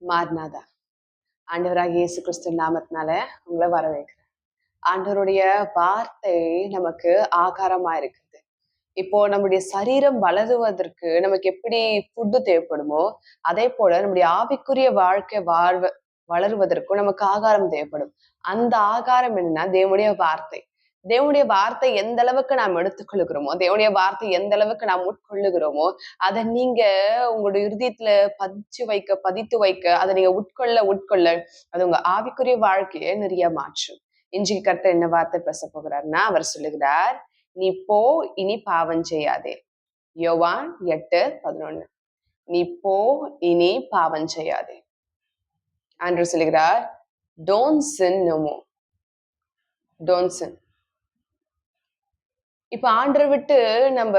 மார்னாதா. ஆண்டவராகிய இயேசு கிறிஸ்து நாமத்தினால உங்களை வரவேற்கிறேன். ஆண்டவருடைய வார்த்தை நமக்கு ஆகாரமா இருக்குது. இப்போ நம்முடைய சரீரம் வளருவதற்கு நமக்கு எப்படி ஃபுட்டு தேவைப்படுமோ, அதே போல நம்முடைய ஆவிக்குரிய வாழ்க்கை வளருவதற்கும் நமக்கு ஆகாரம் தேவைப்படும். அந்த ஆகாரம் என்னன்னா தேவனுடைய வார்த்தை. தேவனுடைய வார்த்தை எந்த அளவுக்கு நாம் எடுத்துக்கொள்ளுகிறோமோ, தேவனுடைய வார்த்தை எந்த அளவுக்கு நாம் உட்கொள்ளுகிறோமோ, அதை நீங்க உங்களுடைய இருதயத்துல பதித்து வைக்க, அதை நீங்க உட்கொள்ள அது உங்க ஆவிக்குரிய வாழ்க்கையை நிறைய மாற்றும். இன்றைக்கு கர்த்தர் என்ன வார்த்தை பேச போகிறார்னா, அவர் சொல்லுகிறார், நீ போ, இனி பாவம் செய்யாதே. யோவான் 8:11. நீ போ, இனி பாவம் செய்யாதே. ஆண்டவர் சொல்லுகிறார், don't sin no more. Don't sin. இப்ப ஆண்டரை விட்டு நம்ம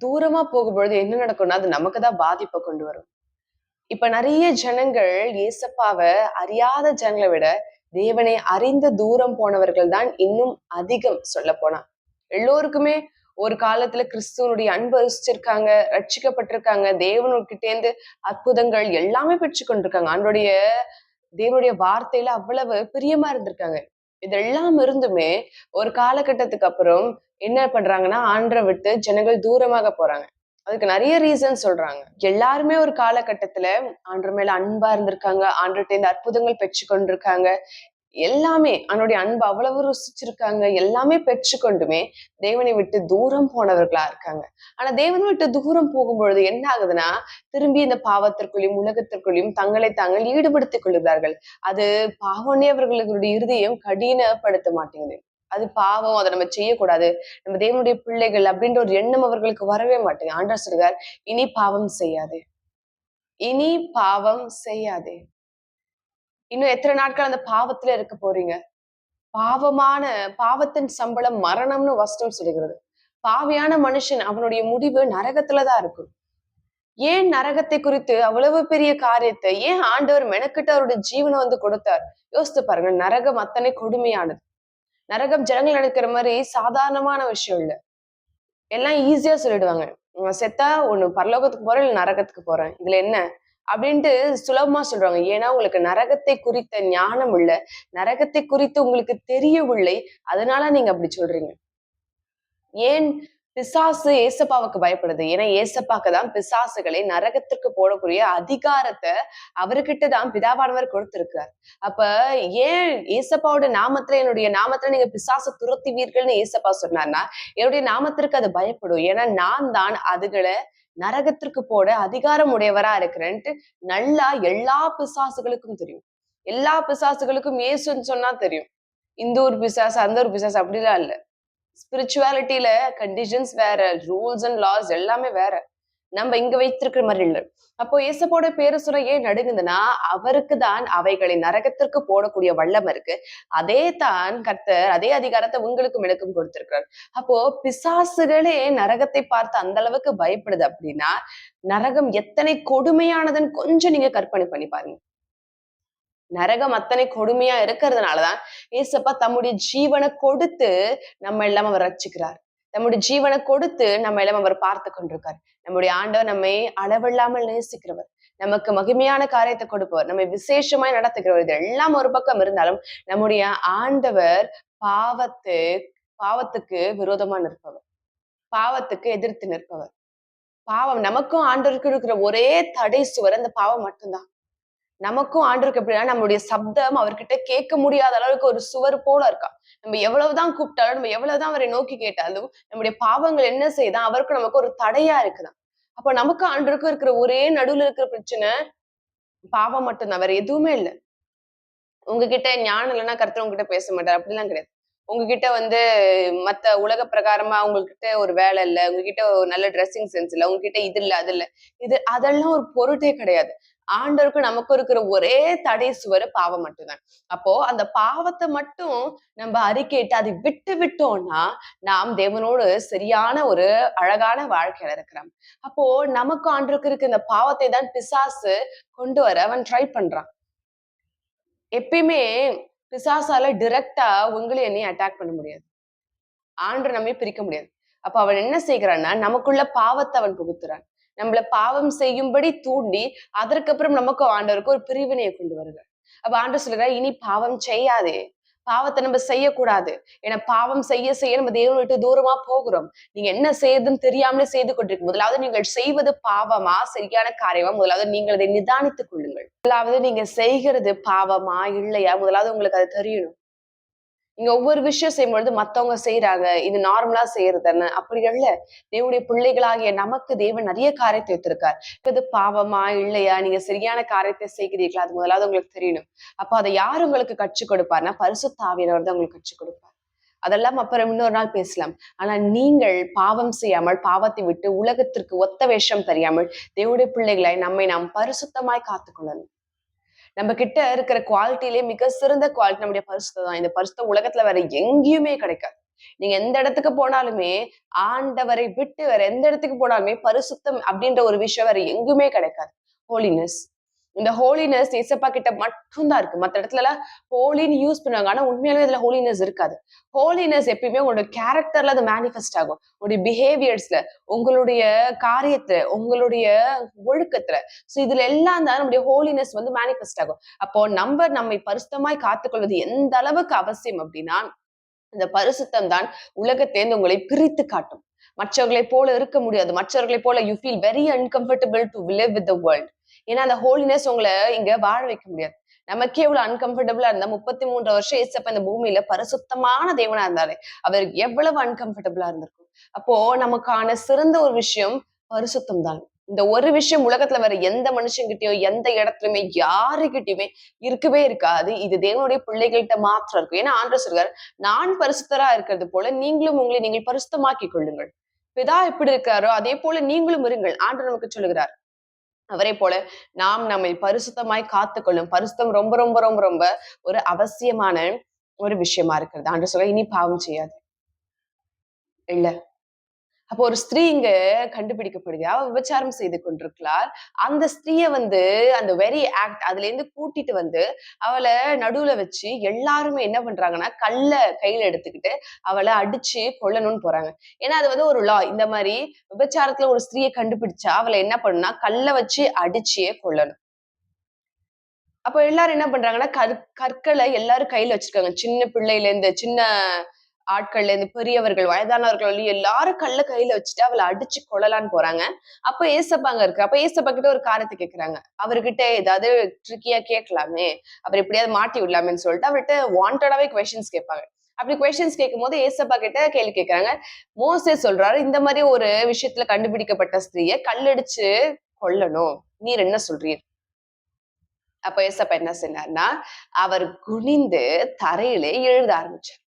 தூரமா போகும்பொழுது என்ன நடக்கும்னா, அது நமக்கு தான் பாதிப்பை கொண்டு வரும். இப்ப நிறைய ஜனங்கள் ஏசப்பாவை அறியாத ஜனங்களை விட தேவனை அறிந்த தூரம் போனவர்கள் தான் இன்னும் அதிகம். சொல்ல போனா எல்லோருக்குமே ஒரு காலத்துல கிறிஸ்துவனுடைய அன்பு ருசிச்சிருக்காங்க, ரட்சிக்கப்பட்டிருக்காங்க, தேவனுக்கிட்டேந்து அற்புதங்கள் எல்லாமே பெற்று கொண்டிருக்காங்க. தேவனுடைய வார்த்தையில அவ்வளவு பிரியமா இருந்திருக்காங்க. இதெல்லாம் இருந்துமே ஒரு காலகட்டத்துக்கு அப்புறம் என்ன பண்றாங்கன்னா, ஆண்டரை விட்டு ஜனங்கள் தூரமாக போறாங்க. அதுக்கு நிறைய ரீசன் சொல்றாங்க. எல்லாருமே ஒரு காலகட்டத்துல ஆண்டர் மேல அன்பா இருந்திருக்காங்க, ஆண்டர்கிட்ட அற்புதங்கள் பெற்று கொண்டிருக்காங்க, எல்லாமே அவனுடைய அன்பு அவ்வளவு ருசிச்சிருக்காங்க, எல்லாமே பெற்றுக்கொண்டுமே தேவனை விட்டு தூரம் போனவர்களா இருக்காங்க. ஆனா தேவனை விட்டு தூரம் போகும்பொழுது என்ன ஆகுதுன்னா, திரும்பி இந்த பாவத்திற்குள்ளயும் உலகத்திற்குள்ளயும் தங்களை தாங்கள் ஈடுபடுத்திக் கொள்ளுகிறார்கள். அது பாவனே அவர்களுடைய இருதயம் கடினப்படுத்த மாட்டேங்குது. அது பாவம், அதை நம்ம செய்யக்கூடாது, நம்ம தேவனுடைய பிள்ளைகள் அப்படின்ற ஒரு எண்ணம் அவர்களுக்கு வரவே மாட்டேங்குது. ஆண்டவர் சொல்றார், இனி பாவம் செய்யாதே, இனி பாவம் செய்யாதே. இன்னும் எத்தனை நாட்கள் அந்த பாவத்துல இருக்க போறீங்க? பாவத்தின் சம்பளம் மரணம்னு வசனம் சொல்லுகிறது. பாவியான மனுஷன் அவனுடைய முடிவு நரகத்துலதான் இருக்கும். ஏன் நரகத்தை குறித்து அவ்வளவு பெரிய காரியத்தை ஏன் ஆண்டவர் மெனக்கிட்டு அவருடைய ஜீவனை கொடுத்தார்? யோசித்து பாருங்க. நரகம் அத்தனை கொடுமையானது. நரகம் ஜனங்கள் நடக்கிற மாதிரி சாதாரணமான விஷயம் இல்ல. எல்லாம் ஈஸியா சொல்லிடுவாங்க, செத்தா ஒண்ணு பரலோகத்துக்கு போறேன், இல்ல நரகத்துக்கு போறேன், இதுல என்ன அப்படின்ட்டு சுலபமா சொல்றாங்க. ஏன்னா உங்களுக்கு நரகத்தை குறித்த ஞானம் இல்ல, நரகத்தை குறித்து உங்களுக்கு தெரியவில்லை, அதனால நீங்க அப்படி சொல்றீங்க. ஏன் பிசாசு ஏசப்பாவுக்கு பயப்படுது? ஏன்னா ஏசப்பாக்கு தான் பிசாசுகளை நரகத்திற்கு போடக்கூடிய அதிகாரத்தை அவர்கிட்ட தான் பிதாவானவர் கொடுத்திருக்கிறார். அப்ப ஏன் ஏசப்பாவோட நாமத்துல, என்னுடைய நாமத்துல நீங்க பிசாசை துரத்துவீர்கள்னு ஏசப்பா சொன்னார்னா, என்னுடைய நாமத்திற்கு அது பயப்படும். ஏன்னா நான் தான் அதுகளை நரகத்திற்கு போட அதிகாரம் உடையவரா இருக்கிறேன்ட்டு நல்லா எல்லா பிசாசுகளுக்கும் தெரியும். எல்லா பிசாசுகளுக்கும் இயேசுன்னு சொன்னா தெரியும். இந்த ஒரு பிசாசு, அந்த ஒரு பிசாசு அப்படிலாம் இல்ல. ஸ்பிரிச்சுவாலிட்டியில கண்டிஷன்ஸ் வேற, ரூல்ஸ் அண்ட் லாஸ் எல்லாமே வேற. நம்ம இங்க வைத்திருக்கிற மாதிரி இல்லை. அப்போ ஏசப்போட பேரு சொல்ல ஏன் நடுங்குதுன்னா, அவருக்கு தான் அவைகளை நரகத்திற்கு போடக்கூடிய வல்லம் இருக்கு. அதே தான் கர்த்தர் அதே அதிகாரத்தை உங்களுக்கும் எனக்கும் கொடுத்திருக்கிறார். அப்போ பிசாசுகளே நரகத்தை பார்த்து அந்த அளவுக்கு பயப்படுது அப்படின்னா, நரகம் எத்தனை கொடுமையானதுன்னு கொஞ்சம் நீங்க கற்பனை பண்ணி பாருங்க. நரகம் அத்தனை கொடுமையா இருக்கிறதுனாலதான் ஏசப்பா தம்முடைய ஜீவனை கொடுத்து நம்ம எல்லாம் அவர் ரட்சிக்கிறார். நம்முடைய ஜீவனை கொடுத்து நம்ம எல்லாம் அவர் பார்த்து கொண்டிருக்கார். நம்முடைய ஆண்டவர் நம்மை அளவில்லாமல் நேசிக்கிறவர், நமக்கு மகிமையான காரியத்தை கொடுப்பவர், நம்மை விசேஷமாய் நடத்துகிறவர். இது எல்லாம் ஒரு பக்கம் இருந்தாலும் நம்முடைய ஆண்டவர் பாவத்துக்கு விரோதமா நிற்பவர், பாவத்துக்கு எதிர்த்து நிற்பவர். பாவம் நமக்கும் ஆண்டவருக்கு இருக்கிற ஒரே தடை சுவர் அந்த பாவம் மட்டும்தான். நமக்கும் ஆண்டவருக்கு எப்படின்னா, நம்மளுடைய சப்தம் அவர்கிட்ட கேட்க முடியாத அளவுக்கு ஒரு சுவர் போல இருக்கா. நம்ம எவ்வளவுதான் கூப்பிட்டாலும், நம்ம எவ்வளவுதான் அவரை நோக்கி கேட்டாலும், நம்முடைய பாவங்கள் என்ன செய்யுதான் அவருக்கு நமக்கு ஒரு தடையா இருக்குதான். அப்ப நமக்கு ஆண்டவருக்கும் இருக்கிற ஒரே நடுவுல இருக்கிற பிரச்சனை பாவம் மட்டும்தான், வேற எதுவுமே இல்லை. உங்ககிட்ட ஞானம் இல்லைன்னா கர்த்தர் உங்ககிட்ட பேச மாட்டார், அப்படிலாம் கிடையாது. உங்ககிட்ட மத்த உலக பிரகாரமா உங்ககிட்ட ஒரு வேலை இல்ல, உங்ககிட்ட ஒரு நல்ல ட்ரெஸ்ஸிங் சென்ஸ் இல்ல, உங்ககிட்ட இது இல்ல அது இல்ல, அதெல்லாம் ஒரு பொருட்டே கிடையாது. ஆண்டவருக்கும் நமக்கும் இருக்கிற ஒரே தடை சுவர் பாவம் மட்டும்தான். அப்போ அந்த பாவத்தை மட்டும் நம்ம அறிக்கையிட்டு அதை விட்டு விட்டோம்னா நாம் தேவனோடு சரியான ஒரு அழகான வாழ்க்கையில இருக்கிறோம். அப்போ நமக்கு ஆண்டவருக்கு இருக்க இந்த பாவத்தை தான் பிசாசு கொண்டு வர அவன் ட்ரை பண்றான். எப்பயுமே பிசாசால டிரெக்டா உங்களை என்னையும் அட்டாக் பண்ண முடியாது, ஆண்டவர் நம்மை பிரிக்க முடியாது. அப்ப அவன் என்ன செய்கிறான்னா, நமக்குள்ள பாவத்தை அவன் புகுத்துறான். நம்மள பாவம் செய்யும்படி தூண்டி அதற்கப்புறம் நமக்கு ஆண்டவருக்கு ஒரு பிரிவினையை கொண்டு வருகிறார். அப்ப ஆண்டவர் சொல்லுகிறார், இனி பாவம் செய்யாதே, பாவத்தை நம்ம செய்யக்கூடாது. ஏன்னா பாவம் செய்ய செய்ய நம்ம தேவனை விட்டு தூரமா போகிறோம். நீங்க என்ன செய்யுதுன்னு தெரியாமலே செய்து கொண்டிருக்கும். முதலாவது நீங்கள் செய்வது பாவமா சரியான காரியமா, முதலாவது நீங்கள் அதை நிதானித்துக் கொள்ளுங்கள். முதலாவது நீங்க செய்கிறது பாவமா இல்லையா, முதலாவது உங்களுக்கு அது தெரியணும். நீங்க ஒவ்வொரு விஷயம் செய்யும்பொழுது மத்தவங்க செய்யறாங்க, இது நார்மலா செய்யறதுன்னு அப்படி இல்ல. தேவனுடைய பிள்ளைகளாகிய நமக்கு தேவன் நிறைய காரியத்தை வைத்திருக்கார். இது பாவமா இல்லையா, நீங்க சரியான காரியத்தை செய்கிறீர்களா, அது முதலாவது உங்களுக்கு தெரியணும். அப்ப அதை யார் உங்களுக்கு கற்றுக் கொடுப்பார்னா பரிசுத்த ஆவியானவர் தான் உங்களுக்கு கற்றுக் கொடுப்பார். அதெல்லாம் அப்புறம் இன்னொரு நாள் பேசலாம். ஆனா நீங்கள் பாவம் செய்யாமல், பாவத்தை விட்டு உலகத்திற்கு ஒத்த வேஷம் தெரியாமல் தேவனுடைய பிள்ளைகளை நம்மை நாம் பரிசுத்தமாய் காத்துக்கொள்ளணும். நம்ம கிட்ட இருக்கிற குவாலிட்டிலேயே மிக சிறந்த குவாலிட்டி நம்முடைய பரிசுத்தம் தான். இந்த பரிசுத்தம் உலகத்துல வேற எங்கேயுமே கிடைக்காது. நீங்க எந்த இடத்துக்கு போனாலுமே ஆண்டவரை விட்டு வேற எந்த இடத்துக்கு போனாலுமே பரிசுத்தம் அப்படின்ற ஒரு விஷயம் வேற எங்குமே கிடைக்காது. ஹோலினஸ், இந்த ஹோலினஸ் ஏசப்பா கிட்ட மட்டும்தான் இருக்கு. மற்ற இடத்துல எல்லாம் ஹோலின்னு யூஸ் பண்ணுவாங்க, ஆனா உண்மையாலுமே இதுல ஹோலினஸ் இருக்காது. ஹோலினஸ் எப்பயுமே உங்களோட கேரக்டர்ல அது மேனிஃபெஸ்ட் ஆகும், உங்களுடைய பிஹேவியர்ஸ்ல, உங்களுடைய காரியத்துல, உங்களுடைய ஒழுக்கத்துல. சோ இதுல எல்லாம் தான் நம்முடைய ஹோலினஸ் வந்து மேனிஃபெஸ்ட் ஆகும். அப்போ நம்மை பரிசுத்தமாய் காத்துக்கொள்வது எந்த அளவுக்கு அவசியம் அப்படின்னா, இந்த பரிசுத்தம் தான் உலகத்தேர்ந்து உங்களை பிரித்து காட்டும். மற்றவர்களை போல இருக்க முடியாது. மற்றவர்களை போல you feel very uncomfortable to live with the world. ஏன்னா அந்த ஹோலினஸ் உங்களை இங்க வாழ வைக்க முடியாது. நமக்கே இவ்வளவு அன்கம்ஃபர்டபுளா இருந்தா 33 வருஷம் ஏசப்ப இந்த பூமியில பரிசுத்தமான தேவனா இருந்தாரு, அவர் எவ்வளவு அன்கம்ஃபர்டபுளா இருந்திருக்கும். அப்போ நமக்கான சிறந்த ஒரு விஷயம் பரிசுத்தம் தான். இந்த ஒரு விஷயம் உலகத்துல வேற எந்த மனுஷங்கிட்டயோ எந்த இடத்துலயுமே யாருகிட்டயுமே இருக்கவே இருக்காது. இது தேவனுடைய பிள்ளைகள்கிட்ட மாத்திரம் இருக்கும். ஏன்னா ஆண்டவர் சொல்றார், நான் பரிசுத்தரா இருக்கிறது போல நீங்களும் உங்களை நீங்கள் பரிசுத்தமாக்கிக் கொள்ளுங்கள். பிதா எப்படி இருக்காரோ அதே போல நீங்களும் இருங்கள். ஆண்டவர் நமக்கு சொல்லுகிறார். அவரை போல நாம் நம்மை பரிசுத்தமாய் காத்துக்கொள்ளும். பரிசுத்தம் ரொம்ப ரொம்ப ரொம்ப ரொம்ப ஒரு அவசியமான ஒரு விஷயமா இருக்கிறது. ஆண்டவர் சொல்ல, இனி பாவம் செய்யாது இல்ல. அப்போ ஒரு ஸ்திரீ இங்க கண்டுபிடிக்கப்படுது. அவ விபச்சாரம் செய்து கொண்டிருக்கிறாள். அந்த ஸ்திரீய வந்து அந்த வெரி ஆக்ட் அதுல இருந்து கூட்டிட்டு வந்து அவள நடுவுல வச்சு எல்லாருமே என்ன பண்றாங்கன்னா கல்ல கையில எடுத்துக்கிட்டு அவளை அடிச்சு கொல்லணும்னு போறாங்க. ஏன்னா அது வந்து ஒரு லா. இந்த மாதிரி விபச்சாரத்துல ஒரு ஸ்திரீயை கண்டுபிடிச்சா அவளை என்ன பண்ணுனா கல்ல வச்சு அடிச்சே கொல்லணும். அப்ப எல்லாரும் என்ன பண்றாங்கன்னா கற்களை எல்லாரும் கையில வச்சிருக்காங்க. சின்ன பிள்ளையில இருந்து சின்ன ஆட்கள்ல இருந்து பெரியவர்கள் வயதானவர்கள் எல்லாரும் கல்ல கையில வச்சுட்டு அவளை அடிச்சு கொள்ளலான்னு போறாங்க. அப்ப ஏசப்பா அங்க இருக்கு. அப்ப ஏசப்பா கிட்ட ஒரு காரியத்தை கேட்கிறாங்க. அவர்கிட்ட ஏதாவது ட்ரிக்கியா கேட்கலாமே, அவர் எப்படியாவது மாட்டி விடலாமேன்னு சொல்லிட்டு அவர்கிட்ட வாண்டடாவே கொஸ்டின்ஸ் கேட்பாங்க. அப்படி கொஸ்டின்ஸ் கேட்கும் போது ஏசப்பா கிட்ட கேள்வி கேட்கறாங்க. மோசே சொல்றாரு, இந்த மாதிரி ஒரு விஷயத்துல கண்டுபிடிக்கப்பட்ட ஸ்திரீயை கல்லடிச்சு கொல்லணும், நீர் என்ன சொல்றீர்? அப்ப ஏசப்பா என்ன சொன்னார்னா, அவர் குனிந்து தரையிலே எழுத ஆரம்பிச்சார்.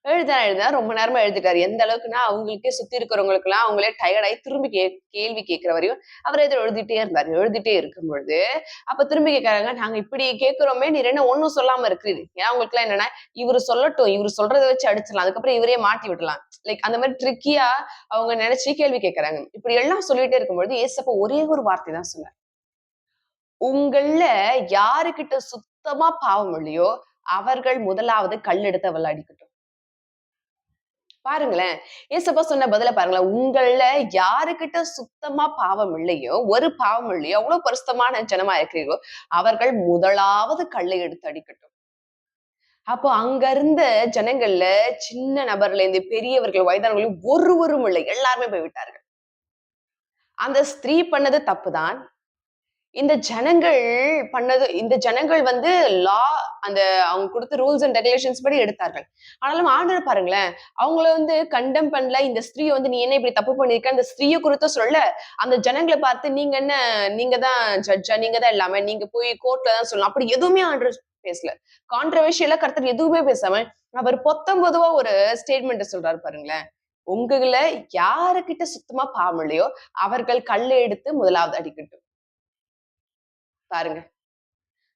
எழுத ரொம்ப நேரமா எழுதிட்டாரு. எந்த அளவுக்குன்னா அவங்களுக்கே சுத்தி இருக்கிறவங்களுக்கு எல்லாம் அவங்களே டயர்டாயி திரும்பி கேள்வி கேட்கிற வரையும் அவர் எதோ எழுதிட்டே இருந்தாரு. எழுதிட்டே இருக்கும் பொழுது அப்ப திரும்பி கேட்கறாங்க, நாங்க இப்படி கேட்கிறோமே, நீர் என்ன ஒண்ணும் சொல்லாம இருக்கிறீர்? ஏன்னா அவங்களுக்கு எல்லாம் என்னன்னா, இவரு சொல்லட்டும், இவரு சொல்றதை வச்சு அடிச்சிடலாம், அதுக்கப்புறம் இவரே மாட்டி விடலாம். லைக் அந்த மாதிரி ட்ரிக்கியா அவங்க நினைச்சு கேள்வி கேட்கறாங்க. இப்படி எல்லாம் சொல்லிட்டே இருக்கும்பொழுது ஏசப்பா ஒரே ஒரு வார்த்தை தான் சொன்னார். உங்கள்ல யாருகிட்ட சுத்தமா பாவம் இல்லையோ அவர்கள் முதலாவது கல் எடுத்து அவளை அடிக்கட்டும். பாருங்களேன், ஏசப்பா சொன்ன பதில பாருங்களேன். உங்கள்ல யாருகிட்ட சுத்தமா பாவம் இல்லையோ, ஒரு பாவம் இல்லையோ, அவ்வளவு பரிசுத்தமான ஜனமா இருக்கிறீர்களோ அவர்கள் முதலாவது கல்லை எடுத்து அடிக்கட்டும். அப்போ அங்க இருந்த ஜனங்கள்ல சின்ன நபர்ல இருந்து பெரியவர்கள் வயதானவர்கள் ஒருவரும் இல்லை, எல்லாருமே போய் விட்டார்கள். அந்த ஸ்திரீ பண்ணது தப்புதான். இந்த ஜனங்கள் வந்து லா அந்த அவங்க கொடுத்த ரூல்ஸ் அண்ட் ரெகுலேஷன்ஸ் படி எடுத்தார்கள். ஆனாலும் ஆண்டவர் பாருங்களேன், அவங்கள வந்து கண்டம் பண்ணல. இந்த ஸ்திரீயை வந்து நீ என்ன இப்படி தப்பு பண்ணிருக்க, அந்த ஸ்திரீயை குறித்து சொல்ல, அந்த ஜனங்களை பார்த்து நீங்க என்ன, நீங்க தான் ஜட்ஜா, நீங்க தான் எல்லாமே, நீங்க போய் கோர்ட்ல தான் சொல்லணும், அப்படி எதுவுமே ஆண்டவர் பேசல. கான்ட்ரவர்ஷியலா கர்த்தர் எதுவுமே பேசாம அவர் பொத்தம்பொதுவா ஒரு ஸ்டேட்மெண்ட் சொல்றாரு பாருங்களேன். உங்கள யாருக்கிட்ட சுத்தமா பாவம் இல்லையோ அவர்கள் கல்லை எடுத்து முதலாவது அடிக்கட்டும். பாருங்க.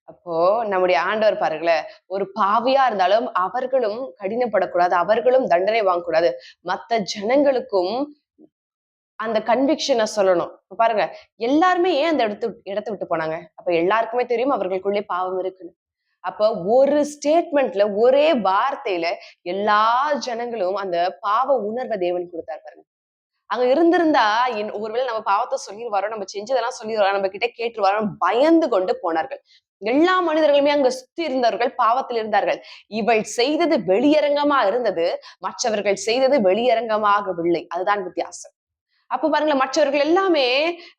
அப்போ நம்முடைய ஆண்டவர் பாருங்களேன், ஒரு பாவியா இருந்தாலும் அவர்களும் கடினப்படக்கூடாது, அவர்களும் தண்டனை வாங்கக்கூடாது. மத்த ஜனங்களுக்கும் அந்த கன்விக்ஷனை சொல்லணும். இப்ப பாருங்க, எல்லாருமே ஏன் அந்த இடத்த விட்டு போனாங்க? அப்ப எல்லாருக்குமே தெரியும் அவர்களுக்குள்ளே பாவம் இருக்குன்னு. அப்ப ஒரு ஸ்டேட்மெண்ட்ல, ஒரே வார்த்தையில எல்லா ஜனங்களும் அந்த பாவ உணர்வை தேவன் கொடுத்தார் பாருங்க. அங்க இருந்திருந்தா ஒருவேளை நம்ம பாவத்தை சொல்லிடுவாரோ, நம்ம செஞ்சதெல்லாம் சொல்லிடுவாரோ, நம்ம கிட்ட கேட்டுருவாரோ பயந்து கொண்டு போனார்கள். எல்லா மனிதர்களுமே அங்க சுத்தி இருந்தவர்கள் பாவத்தில் இருந்தார்கள். இவள் செய்தது வெளியரங்கமா இருந்தது, மற்றவர்கள் செய்தது வெளியரங்கமாகவில்லை. அதுதான் வித்தியாசம். அப்ப பாருங்களேன், மற்றவர்கள் எல்லாமே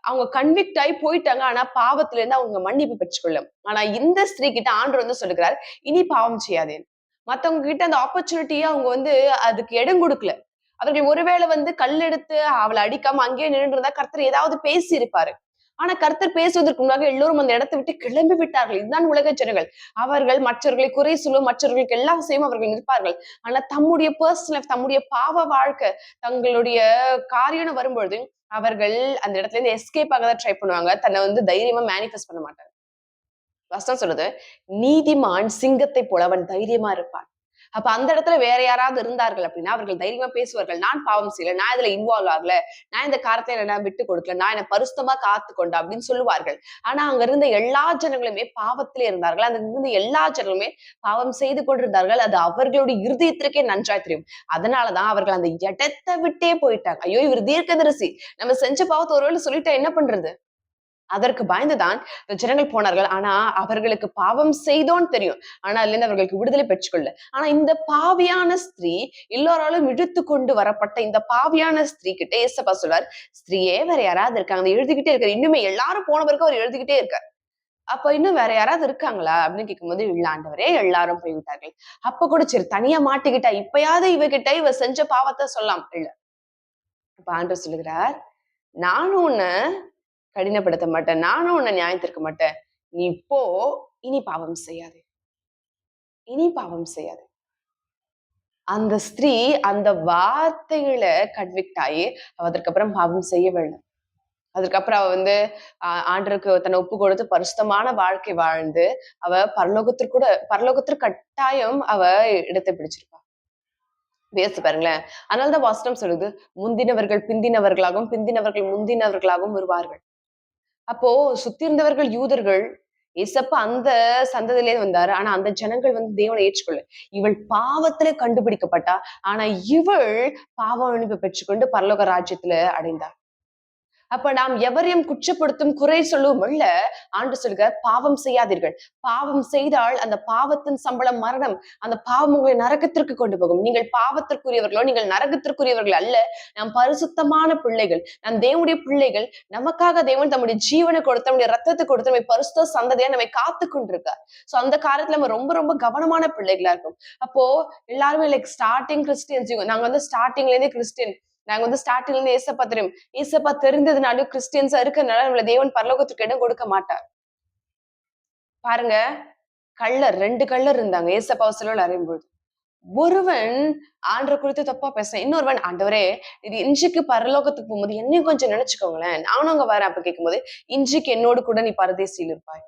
அவங்க கன்விக்ட் ஆகி போயிட்டாங்க. ஆனா பாவத்துல இருந்து அவங்க மன்னிப்பு பெற்றுக்கொள்ள. ஆனா இந்த ஸ்திரீ கிட்ட ஆண்டவர் வந்து சொல்லுகிறார், இனி பாவம் செய்யாதே. மத்தவங்க கிட்ட அந்த ஆப்பர்ச்சுனிட்டியா அவங்க வந்து அதுக்கு இடம் கொடுக்கல. அவர்கள் ஒருவேளை வந்து கல் எடுத்து அவளை அடிக்காம அங்கேயே நின்று இருந்தா கர்த்தர் ஏதாவது பேசி இருப்பாரு. ஆனா கர்த்தர் பேசுவதற்கு முன்னாக எல்லோரும் அந்த இடத்தை விட்டு கிளம்பி விட்டார்கள். இதுதான் உலக ஜனங்கள். அவர்கள் மற்றவர்களை குறை சொல்லும், மற்றவர்களுக்கு எல்லாம் செய்யும் அவர்கள் நிற்பார்கள். ஆனா தம்முடைய பர்சனல், தம்முடைய பாவ வாழ்க்கை, தங்களுடைய காரியம்னு வரும்பொழுது அவர்கள் அந்த இடத்துல இருந்து எஸ்கேப் ஆக தான் ட்ரை பண்ணுவாங்க. தன்னை வந்து தைரியமா மேனிஃபெஸ்ட் பண்ண மாட்டாங்க. வசனம் சொல்லுது, நீதிமான் சிங்கத்தை போல அவன் தைரியமா இருப்பான். அப்ப அந்த இடத்துல வேற யாராவது இருந்தார்கள் அப்படின்னா அவர்கள் தைரியமா பேசுவார்கள். நான் பாவம் செய்யல, நான் இதுல இன்வால்வ் ஆகல, நான் இந்த காரியத்தை நான் விட்டு கொடுக்கல, நான் என்ன பரிசுத்தமா காத்து கொண்டேன் அப்படின்னு சொல்லுவார்கள். ஆனா அங்க இருந்த எல்லா ஜனங்களுமே பாவத்திலே இருந்தார்கள். அங்க இருந்த எல்லா ஜனங்களுமே பாவம் செய்து கொண்டிருந்தார்கள். அது அவர்களுடைய இருதயத்திற்கே நன்றாய் தெரியும். அதனாலதான் அவர்கள் அந்த இடத்தை விட்டே போயிட்டாங்க. ஐயோ, இவர் தீர்க்கதரிசி, நம்ம செஞ்ச பாவத்தை ஒருவேளை சொல்லிட்டா என்ன பண்றது? அதற்கு பயந்துதான் ஜனங்கள் போனார்கள். ஆனா அவர்களுக்கு பாவம் செய்தோன்னு தெரியும். ஆனா அதுல இருந்து அவர்களுக்கு விடுதலை பெற்றுக்கொள்ள. ஆனா இந்த பாவியான ஸ்திரீ, எல்லோராலும் இழுத்து கொண்டு வரப்பட்ட இந்த பாவியான ஸ்திரீ கிட்ட ஏசப்பா சொல்றார், ஸ்திரீயே வேற யாராவது இருக்காங்க? எழுதிக்கிட்டே இருக்காரு. இன்னுமே எல்லாரும் போன பிறகு அவர் எழுதிக்கிட்டே இருக்காரு. அப்ப இன்னும் வேற யாராவது இருக்காங்களா அப்படின்னு கேட்கும்போது, இல்ல ஆண்டவரே, எல்லாரும் போய்விட்டார்கள். அப்ப கூட சரி, தனியா மாட்டிக்கிட்டா, இப்பயாவது இவகிட்ட இவ செஞ்ச பாவத்தை சொல்லலாம். இல்ல, அப்ப ஆண்டவர் சொல்லுகிறார், நானும் உன்னை கடினப்படுத்த மாட்டேன், நானும் உன்னை நியாயத்திருக்க மாட்டேன். நீ போ, இனி பாவம் செய்யாது, இனி பாவம் செய்யாது. அந்த ஸ்திரீ அந்த வார்த்தைகளை கன்விக்ட் ஆகி அதற்கப்புறம் பாவம் செய்ய வேண்டும். அதுக்கப்புறம் அவ வந்து ஆண்டருக்கு தன்னை ஒப்பு கொடுத்து பரிசுத்தமான வாழ்க்கை வாழ்ந்து அவ பரலோகத்திற்கு கட்டாயம் அவ இடத்தை பிடிச்சிருப்பா. பேசு பாருங்களேன். அதனாலதான் வசனம் சொல்லுது, முந்தினவர்கள் பிந்தினவர்களாகவும் பிந்தினவர்கள் முந்தினவர்களாகவும் வருவார்கள். அப்போ சுத்தி இருந்தவர்கள் யூதர்கள், ஏசப்பா அந்த சந்ததியிலே வந்தாரு. ஆனா அந்த ஜனங்கள் வந்து தேவனை ஏற்றுக்கொள்ள. இவள் பாவத்திலே கண்டுபிடிக்கப்பட்டா. ஆனா இவள் பாவ மன்னிப்பு பெற்றுக்கொண்டு பரலோக ராஜ்யத்துல அடைந்தாள். அப்ப நாம் எவரையும் குற்றப்படுத்தும் குறை சொல்லவும் அல்ல. ஆண்டு சொல்லுக, பாவம் செய்யாதீர்கள். பாவம் செய்தால் அந்த பாவத்தின் சம்பளம் மரணம். அந்த பாவம் உங்களை நரகத்திற்கு கொண்டு போகும். நீங்கள் பாவத்திற்குரியவர்களோ, நீங்கள் நரகத்திற்குரியவர்கள் அல்ல. நாம் பரிசுத்தமான பிள்ளைகள், நம் தேவனுடைய பிள்ளைகள். நமக்காக தேவன் தம்முடைய ஜீவனை கொடுத்து, நம்முடைய ரத்தத்தை கொடுத்து, நம்மை பரிசுத்த சந்ததியா நம்மை காத்து கொண்டிருக்கார். சோ அந்த காலத்துல நம்ம ரொம்ப ரொம்ப கவனமான பிள்ளைகளா இருக்கும். அப்போ எல்லாருமே லைக் ஸ்டார்டிங் கிறிஸ்டியன்ஸ், நாங்க வந்து ஸ்டார்டிங்ல இருந்தே கிறிஸ்டியன், நாங்க வந்து ஸ்டார்டிங்ல இருந்து ஏசப்பா தெரியும், ஏசப்பா தெரிந்ததுனாலும் கிறிஸ்டியன்ஸா இருக்கிறதுனால நம்மள தேவன் பரலோகத்துக்கு இடம் கொடுக்க மாட்டார். பாருங்க, கள்ளர் 2 கள்ளர் இருந்தாங்க ஏசப்பா சிலுவையில் அறையும்போது. ஒருவன் ஆண்டவரை குறித்து தப்பா பேசுறேன், இன்னொருவன், ஆண்டவரே இது இன்றைக்கு பரலோகத்துக்கு போகும்போது என்னையும் கொஞ்சம் நினைச்சுக்கோங்களேன், நானும் அங்க வரேன். அப்ப கேட்கும்போது, இன்றைக்கு என்னோடு கூட நீ பரதேசியில் இருப்பாய்.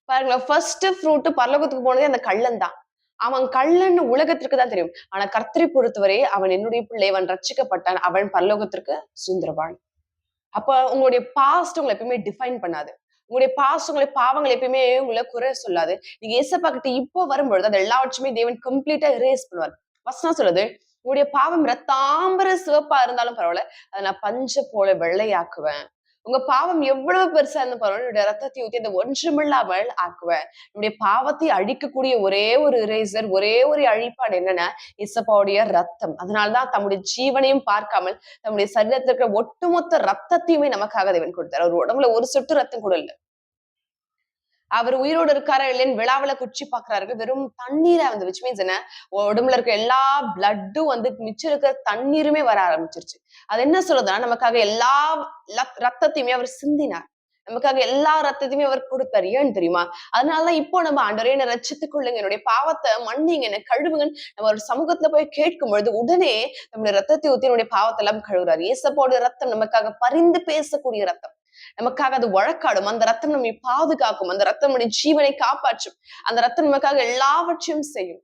பாருங்களேன், ஃபர்ஸ்ட் ஃப்ரூட் பரலோகத்துக்கு போனதே அந்த கள்ளன் தான். அவன் கள்ளன்னு உலகத்திற்கு தான் தெரியும். ஆனா கர்த்தரை பொறுத்தவரை அவன் என்னுடைய பிள்ளை, அவன் ரட்சிக்கப்பட்டான், அவன் பரலோகத்திற்கு சுந்தரவான். அப்ப உங்களுடைய பாஸ்ட் உங்களை எப்பயுமே டிஃபைன் பண்ணாது. உங்களுடைய பாஸ்ட், உங்களுடைய பாவங்கள் எப்பயுமே உங்களை குறை சொல்லாது. நீங்க ஏசப்பா கிட்ட இப்போ வரும்பொழுது அது எல்லாவற்றுமே தேவன் கம்ப்ளீட்டா இரேஸ் பண்ணுவார். வசனம் சொல்லுது, உங்களுடைய பாவம் ரத்தாம்பர சிவப்பா இருந்தாலும் பரவாயில்ல, அதை நான் பஞ்ச போல வெள்ளையாக்குவேன். உங்க பாவம் எவ்வளவு பெருசா இருந்தாலும் பரவாயில்ல, என்னுடைய ரத்தத்தை ஊத்தி அந்த ஒன்றுமில்லாமல் ஆக்குவேன். என்னுடைய பாவத்தை அழிக்கக்கூடிய ஒரே ஒரு இரேசர், ஒரே ஒரு அழிப்பாடு என்னன்னா இசப்பாவுடைய ரத்தம். அதனால்தான் தம்முடைய ஜீவனையும் பார்க்காமல் தம்முடைய சரீரத்தில் இருக்கிற ஒட்டுமொத்த ரத்தத்தையுமே நமக்காக தேவன் கொடுத்தார். அவர் உடம்புல ஒரு சொட்டு ரத்தம் கூட இல்லை. அவர் உயிரோடு இருக்காரா இல்லைன்னு விழாவில குச்சி பாக்குறாரு, வெறும் தண்ணீரா வந்து, விச் மீன்ஸ் என்ன, உடம்புல இருக்க எல்லா பிளட்டும் வந்து மிச்சம் இருக்கிற தண்ணீருமே வர ஆரம்பிச்சிருச்சு. அது என்ன சொல்லுதுன்னா, நமக்காக எல்லா ரத்தத்தையுமே அவர் சிந்தினார். நமக்காக எல்லா ரத்தத்தையுமே அவர் கொடுத்தார். ஏன்னு தெரியுமா? அதனாலதான் இப்போ நம்ம ஆண்டவரே என்னை ரட்சித்துக் கொள்ளுங்க, என்னுடைய பாவத்தை மன்னிங்க, என்னை கழுவுங்கன்னு நம்ம ஒரு சமூகத்துல போய் கேட்கும் பொழுது உடனே நம்முடைய ரத்தத்தை ஊத்தி என்னுடைய பாவத்தை எல்லாம் கழுவுறாரு. ஏசப்பாவுடைய ரத்தம் நமக்காக பரிந்து பேசக்கூடிய ரத்தம். நமக்காக அது வழக்காடும். அந்த ரத்தம் நம்மை பாதுகாக்கும். அந்த ரத்தம் நம்முடைய ஜீவனை காப்பாற்றும். அந்த ரத்தம் நமக்காக எல்லாவற்றையும் செய்யும்.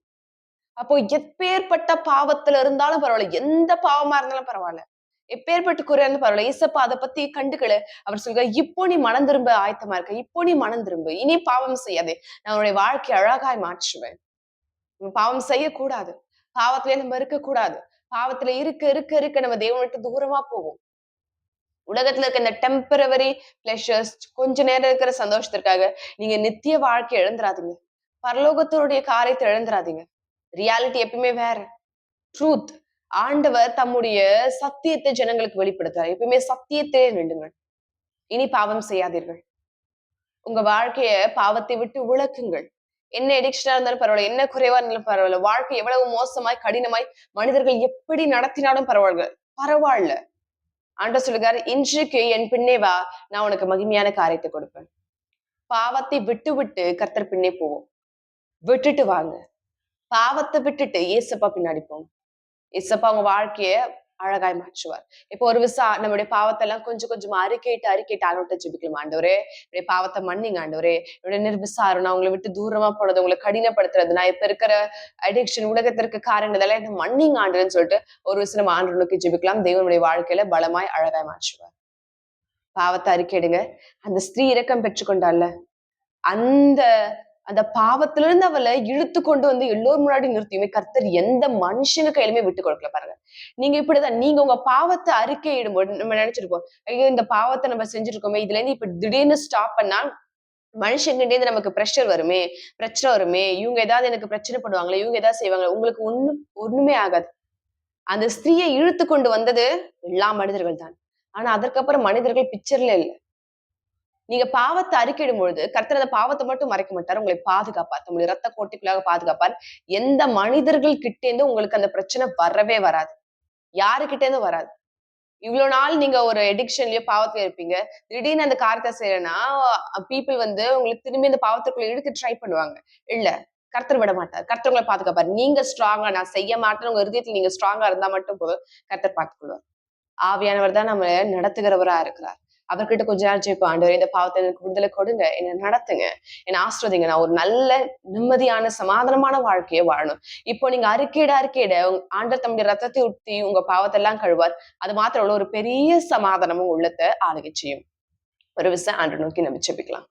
அப்போ எப்பேற்பட்ட பாவத்துல இருந்தாலும் பரவாயில்ல, எந்த பாவமா இருந்தாலும் பரவாயில்ல, எப்பேற்பட்ட குறையா இருந்தாலும் பரவாயில்ல, ஏசப்பா அதை பத்தி கண்டுக்கல. அவர் சொல்ற, இப்போ நீ மனம் திரும்ப ஆயத்தமா இருக்க, இப்போ நீ மனம் திரும்ப, இனி பாவம் செய்யாதே, நான் உன்னுடைய வாழ்க்கையை அழகாய் மாற்றுவேன். பாவம் செய்யக்கூடாது, பாவத்திலே நம்ம இருக்கக்கூடாது. பாவத்துல இருக்க இருக்க இருக்க நம்ம தேவனை விட்டு தூரமா போவோம். உலகத்துல இருக்க இந்த டெம்பரவரி பிளஷர்ஸ், கொஞ்ச நேரம் இருக்கிற சந்தோஷத்திற்காக நீங்க நித்திய வாழ்க்கை இழந்துராதீங்க. பரலோகத்தினுடைய காரியத்தை இழந்துராதீங்க. ரியாலிட்டி எப்பவுமே வேற. ட்ரூத். ஆண்டவர் தம்முடைய சத்தியத்தை ஜனங்களுக்கு வெளிப்படுத்துறார். எப்பவுமே சத்தியத்திலே நில்லுங்கள். இனி பாவம் செய்யாதீர்கள். உங்க வாழ்க்கைய பாவத்தை விட்டு விலக்குங்கள். என்ன எடிக்ஷனா இருந்தாலும் பரவாயில்ல, என்ன குறைவா இருந்தாலும் பரவாயில்ல, வாழ்க்கை எவ்வளவு மோசமாய் கடினமாய் மனிதர்கள் எப்படி நடத்தினாலும் பரவாயில்ல, பரவாயில்ல. ஆண்டவர் சொல்லுகிறார், இன்றைக்கு என் பின்னே வா, நான் உனக்கு மகிமையான காரியத்தை கொடுப்பேன். பாவத்தை விட்டு விட்டு கர்த்தர் பின்னே போவோம். விட்டுட்டு வாங்க. பாவத்தை விட்டுட்டு ஏசப்பா பின்னாடி போங்க. ஏசப்பா உங்க வாழ்க்கைய அழகாய் மாற்றுவார். இப்போ ஒரு நம்முடைய பாவத்தை எல்லாம் கொஞ்சம் கொஞ்சமா அறிக்கையிட்டு ஆண்டவர்ட்ட ஜெபிக்கலாம். ஆண்டவரே, என்னுடைய பாவத்தை மன்னிங்க ஆண்டவரே. என்னுடைய நிர்விசாரம், நான் உங்களை விட்டு தூரமா போனது, உங்களை கடினப்படுத்துறது, நான் இப்ப இருக்கிற அடிக்ஷன், உலகத்திற்கு காரணம் இதெல்லாம் என்ன மன்னிங்க ஆண்டவர்ன்னு சொல்லிட்டு ஒரு நம்ம ஆண்டவரை நோக்கி ஜெபிக்கலாம். தேவனுடைய வாழ்க்கையில பலமாய் அழகாய் மாற்றுவார். பாவத்தை அறிக்கையிடுங்க. அந்த ஸ்திரீ இரக்கம் பெற்றுக்கொண்டால அந்த அந்த பாவத்துல இருந்து அவளை இழுத்து கொண்டு வந்து எல்லோரும் முன்னாடி நிறுத்தியுமே கர்த்தர் எந்த மனுஷங்க கையிலுமே விட்டு கொடுக்கல. பாருங்க, நீங்க இப்படிதான், நீங்க உங்க பாவத்தை அறிக்கையிடும்போது நம்ம நினைச்சிருப்போம், ஐயோ இந்த பாவத்தை நம்ம செஞ்சிருக்கோமே, இதுல இருந்து இப்ப திடீர்னு ஸ்டாப் பண்ணா மனுஷங்கிட்டே இருந்து நமக்கு பிரஷர் வருமே, பிரச்சனை வருமே, இவங்க ஏதாவது எனக்கு பிரச்சனை பண்ணுவாங்களே, இவங்க ஏதாவது செய்வாங்க, உங்களுக்கு ஒண்ணுமே ஆகாது. அந்த ஸ்திரீயை இழுத்து கொண்டு வந்தது எல்லா மனிதர்கள் தான். ஆனா அதற்கப்புறம் மனிதர்கள் பிக்சர்ல இல்ல. நீங்க பாவத்தை அறிக்கையிடும் பொழுது கர்த்தர் அந்த பாவத்தை மட்டும் மறைக்க மாட்டார், உங்களை பாதுகாப்பார். தம்முடைய ரத்த கோட்டைக்குள்ளாக பாதுகாப்பார். எந்த மனிதர்கள் கிட்டே இருந்து உங்களுக்கு அந்த பிரச்சனை வரவே வராது. யாருகிட்ட இருந்து வராது. இவ்வளவு நாள் நீங்க ஒரு எடிக்ஷன்லயோ பாவத்துல இருப்பீங்க. திடீர்னு அந்த காரியத்தை செய்யறேன்னா பீப்புள் வந்து உங்களுக்கு திரும்பி அந்த பாவத்துக்குள்ள இழுக்க ட்ரை பண்ணுவாங்க. இல்ல, கர்த்தர் விட மாட்டார். கர்த்தர் உங்களை பாதுகாப்பார். நீங்க ஸ்ட்ராங்கா, நான் செய்ய மாட்டேன் உங்க இருதயத்துல நீங்க ஸ்ட்ராங்கா இருந்தா மட்டும் போதும், கர்த்தர் பார்த்துக்கொள்வார். ஆவியானவர் தான் நம்ம நடத்துகிறவரா இருக்கிறார். அவர்கிட்ட கொஞ்ச நாள் ஜெபிப்போம், ஆண்டவரே இந்த பாவத்தை எனக்கு விடுதலை கொடுங்க, என்னை நடத்துங்க, என்னை ஆசிர்வதிங்க, நான் ஒரு நல்ல நிம்மதியான சமாதானமான வாழ்க்கையை வாழணும். இப்போ நீங்க அறிக்கையிட ஆண்டவர் தம்முடைய ரத்தத்தை ஊற்றி உங்க பாவத்தை எல்லாம் கழுவார். அது மாத்திரம் உள்ள ஒரு பெரிய சமாதானமும் உள்ளத்தை ஆளுகை செய்யும். ஒரு விஷயம் ஆண்டவர் நோக்கி நம்ம ஜெபிக்கலாம்.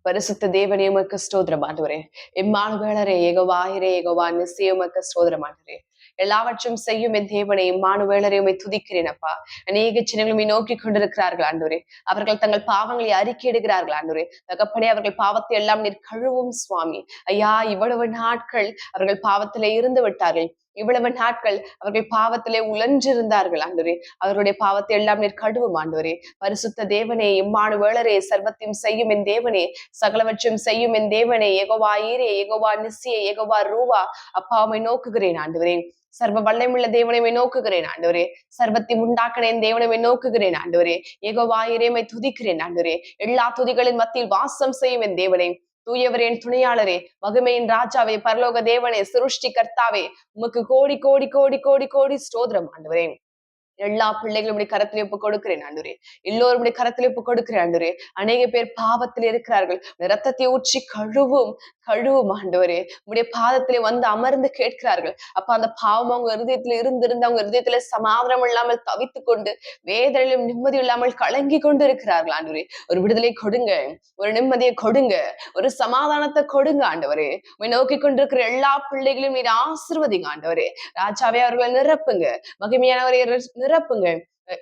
பரிசுத்த தேவனே உமக்கு ஸ்தோத்திரம் ஆண்டவரே. இம்மானுவேலரே, யெகோவாயிரே, யெகோவா நிஸ்ஸே உமக்கு ஸ்தோத்திரம் ஆண்டவரே. எல்லாவற்றும் செய்யும் என் தேவனே, இம்மானுவேலரே உம்மை துதிக்கிறேன் அப்பா. அநேக ஜனங்களும் நோக்கி கொண்டிருக்கிறார்கள் ஆண்டவரே. அவர்கள் தங்கள் பாவங்களை அறிக்கையிடுகிறார்கள் ஆண்டவரே. தகப்பனே, அவர்கள் பாவத்தை எல்லாம் நீர் கழுவும் சுவாமி. ஐயா, இவ்வளவு நாட்கள் அவர்கள் பாவத்திலே இருந்து விட்டார்கள். இவ்வளவு நாட்கள் அவர்கள் பாவத்திலே உழன்றிருந்தார்கள் ஆண்டவரே. அவர்களுடைய பாவத்தை எல்லாம் நீர் கழுவும் ஆண்டவரே. பரிசுத்த தேவனே, இம்மானுவேலரே, சர்வத்தையும் செய்யும் என் தேவனே, சகலவற்றையும் செய்யும் என் தேவனே, யெகோவா ஈரே, யெகோவா நிஸ்ஸே, யெகோவா ரூவா, அப்பா உம்மை நோக்குகிறேன் ஆண்டவரே. சர்வ வல்லமையுள்ள தேவனை நோக்குகிறேன் ஆண்டவரே. சர்வத்தை உண்டாக்கின என் தேவனை நோக்குகிறேன் ஆண்டவரே. யெகோவா ஈரே உம்மை துதிக்கிறேன் ஆண்டவரே. எல்லா துதிகளின் மத்தியில் வாசம் செய்யும் என் தேவனே, தூயவரே, என் துணையாளரே, மகிமையின் ராஜாவே, பரலோக தேவனே, சிருஷ்டி கர்த்தாவே, உமக்கு கோடி கோடி கோடி கோடி கோடி ஸ்தோத்திரம் ஆண்டவரே. எல்லா பிள்ளைகளுடைய கரத்திலே ஒப்பு கொடுக்கிறேன் ஆண்டவரே. எல்லோருடைய கரத்திலே ஒப்பு கொடுக்கிறேன் ஆண்டவரே. அநேக பேர் பாவத்தில் இருக்கிறார்கள். ரத்தத்தை ஊற்றி கழுவும் ஆண்டவரே. உடைய பாதத்திலே வந்து அமர்ந்து கேட்கிறார்கள். அப்ப அந்த பாவம் அவங்க இருதயத்துல இருந்திருந்து அவங்க இருதயத்துல சமாதானம் இல்லாமல் தவித்து கொண்டு வேதனையிலும் நிம்மதி இல்லாமல் கலங்கி கொண்டு இருக்கிறார்கள் ஆண்டவரே. ஒரு விடுதலை கொடுங்க, ஒரு நிம்மதியை கொடுங்க, ஒரு சமாதானத்தை கொடுங்க ஆண்டவரே. நோக்கி கொண்டிருக்கிற எல்லா பிள்ளைகளையும் நீர் ஆசீர்வதிங்க ஆண்டவரே. ராஜாவே, அவர்களை நிரப்புங்க. மகிமையானவரை நிரப்புங்க.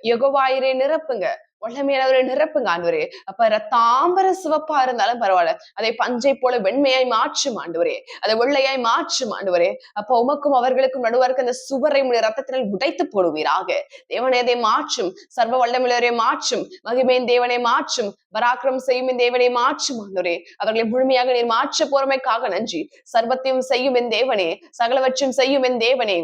யெகோவாயிரே நிரப்புங்க. வல்லமையானவரை நிரப்புங்க ஆண்டவரே. அப்ப ரத்தாம்பர சிவப்பா இருந்தாலும் பரவாயில்ல, அதை பஞ்சை போல வெண்மையாய் மாற்றும் ஆண்டவரே. அதை வெள்ளையாய் மாற்றும் ஆண்டவரே. அப்ப உமக்கும் அவர்களுக்கும் நடுவருக்கு அந்த சுவரை உடைய ரத்தத்தினால் உடைத்து போடுவீராக. தேவனே அதை மாற்றும். சர்வ வல்லமையுள்ளவரை மாற்றும். மகிமையின் தேவனை மாற்றும். பராக்கிரம் செய்யும் என் தேவனை மாற்றும் ஆண்டவரே. அவர்களை முழுமையாக நீர் மாற்ற போறமைக்காக நன்றி. சர்வத்தையும் செய்யும் என் தேவனே, சகலவற்றையும் செய்யும் என் தேவனே,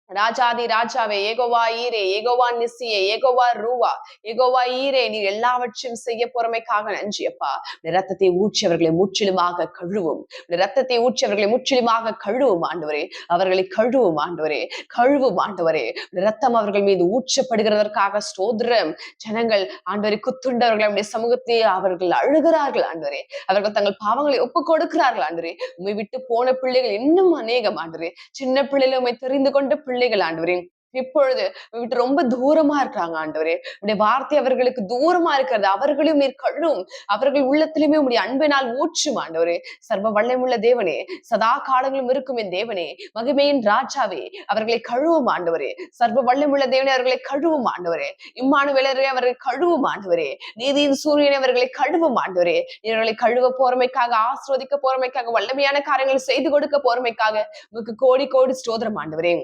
ராஜாதி ராஜாவே, யெகோவா ஈரே, யெகோவா நிஸ்ஸியே, யெகோவா ரூவா, யெகோவா ஈரே, நீர் எல்லாவற்றையும் செய்ய போறமைக்காக நன்றி அப்பா. ரத்தத்தை ஊற்றியவர்களை முற்றிலுமாக கழுவும். ரத்தத்தை ஊற்றியவர்களை முற்றிலுமாக கழுவும் ஆண்டவரே. அவர்களை கழுவும் ஆண்டவரே. கழுவும் ஆண்டவரே. ரத்தம் அவர்கள் மீது ஊற்றப்படுகிறதற்காக ஸ்தோத்திரம். ஜனங்கள் ஆண்டவரை குத்துண்டவர்கள் நம்முடைய சமூகத்தை அவர்கள் அழுகிறார்கள் ஆண்டவரே. அவர்கள் தங்கள் பாவங்களை ஒப்புக் கொடுக்கிறார்கள் ஆண்டவரே. உம்மை விட்டு போன பிள்ளைகள் இன்னும் அநேகம் ஆண்டவரே. சின்ன பிள்ளைகளை உம்மை தெரிந்து கொண்ட பிள்ளைகள் ஆண்டவரே. இப்பொழுது விட்டு ரொம்ப தூரமா இருக்கிறாங்க ஆண்டவரே. உடைய வார்த்தை அவர்களுக்கு தூரமா இருக்கிறது. அவர்களையும் நீர் கழுவும். அவர்கள் உள்ளத்திலுமே உடைய அன்பினால் ஊற்றும் ஆண்டவரே. சர்வ வல்லமுள்ள தேவனே, சதா காலங்களும் இருக்கும் என் தேவனே, மகிமையின் ராஜாவே, அவர்களை கழுவும் ஆண்டவரே. சர்வ வல்லமுள்ள தேவனே, அவர்களை கழுவும் ஆண்டவரே. இம்மானுவேலரே, அவர்களை கழுவும் ஆண்டவரே. நீதியின் சூரியனை அவர்களை கழுவும் ஆண்டவரே. இவர்களை கழுவ போறமைக்காக, ஆசீர்வதிக்க போறமைக்காக, வல்லமையான காரியங்களை செய்து கொடுக்க போறமைக்காக உங்களுக்கு கோடி கோடி ஸ்தோத்திரம் ஆண்டவரே.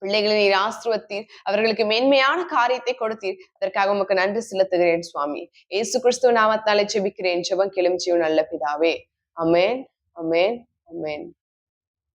பிள்ளைகளை நீர் ஆசீர்வதித்தீர், அவர்களுக்கு மேன்மையான காரியத்தை கொடுத்தீர். அதற்காக உமக்கு நன்றி செலுத்துகிறேன் சுவாமி. இயேசு கிறிஸ்துவ நாமத்தாலே ஜெபிக்கிறேன். ஜெபம் கேளும் ஜீவன் நல்ல பிதாவே. ஆமென், ஆமென், ஆமென்.